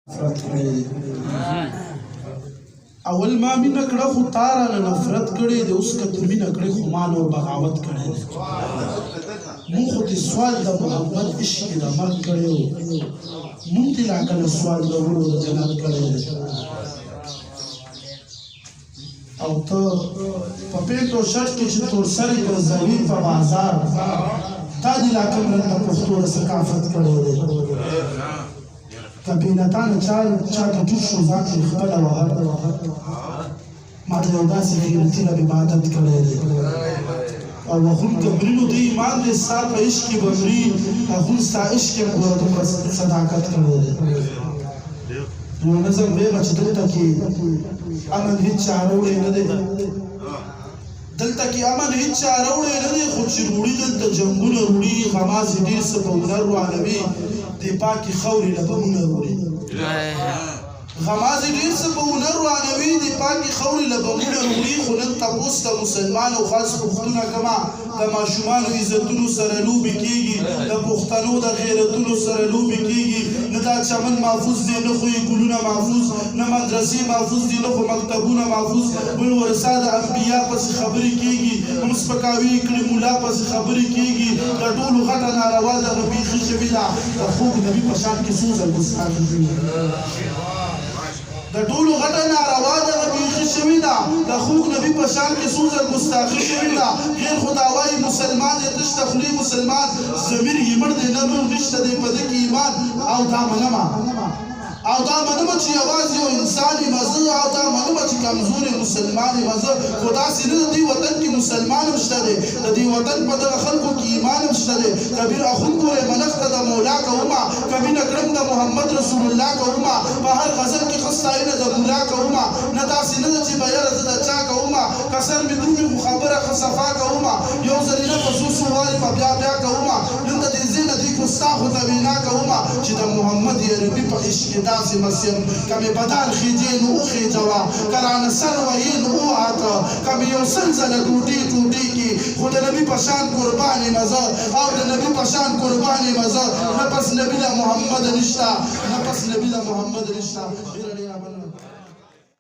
نفرت کړی اول ما مینه کړه خو تا رانه نفرت کړی دی اوس که ته مینه کړې خو ما نور بغاوت کړی دی مونږ خو دې سوال د محمد عشق د مرګ کړی و مونږ دې لا کله سوال د وړو د جنت کړی دی او ته په پېټ او شرط کې چې تور سرې ګرځوي په بازار تا دې لا کوم رنګ د پښتو د ثقافت کړی دی کبینتان چا ته ټوټ شو ځان یې خپله وهل ما ته یو داسې غیرتي رب عبادت کړی دی او وخونکه برینو د ایمان دی ستا په عشق کې به مري هغوی ستا عشق کې ګوره دومره صداقت کړی دی نو نظم ویمه چې دلته کې امن هېڅ چا راوړی نه دی دلته کې امن هېڅ چا راوړی نه دی خو چې روړي دلته جنګونه روړي غمازې ډېر څه په هنر روانوي دې پاکې خاورې له بمونه وړي غمازې ډېر څه په هنر روانوي دې پاکې خاورې له بمونه وړي خو نن تپوس د مسلمان او خاص پښتونه کما د ماشومانو عزتونو سره لوبې کېږي د پښتنو د غیرتونو سره لوبې کېږي نه دا چمن محفوظ دی نه خو یې ګلونه محفوظ نه مدرسې محفوظ دي نه خو مکتبونه محفوظ بل ورسا د انبیا پسې خبرې کېږي هم سپکاوي کړي ملا پسې خبرې کېږي د ټولو غټه ناروا دغه بیخي شوې ده د خوږ نبي په شان کې څو ځل ګستاخي شوي د ټولو غټه ناروا دغه بیخي شوې ده د خوږ نبي په شان کې څو ځل ګستاخي شوې ده غیر خو دا وایي مسلمان یې تش د خولې مسلمان ضمیر یې مړ دی نه نور نشته دی په ده کې ایمان او دا منمه چې یوازې یو انسان یې مزه او دا منمه چې کمزورې مسلمان یې مزه خو داسې نه د دې وطن کې مسلمان هم شته دی د دې وطن په دغه خلکو کې ایمان هم شته دی کبیر اخون ګورې منښته د مولا کومه که مینه کړم د محمد رسول الله کومه په هر غزل کې ښه ستاینه د مولا کومه نه داسې نه ده چې به یاره زه د چا کومه که سر مې درومي خو خبره ښه صفا کومه یو ځلې نه په څو څو وارې په بیا بیا کومه نن د دې ځای نه دوی خو ستا خو ته وینا کومه چې د محمد عربي په عشق کې داسې مسیم که مې بدن خیجې نو وخیجوه که رانه سر وهې نو ووهته که مې یو سل ځله ټوټې ټوټې کې خو د نبي په شان قربان یم زه او د نبي په شان قربان یم زه نه پس نبي له محمد نشته نه پس نبي له محمد نشته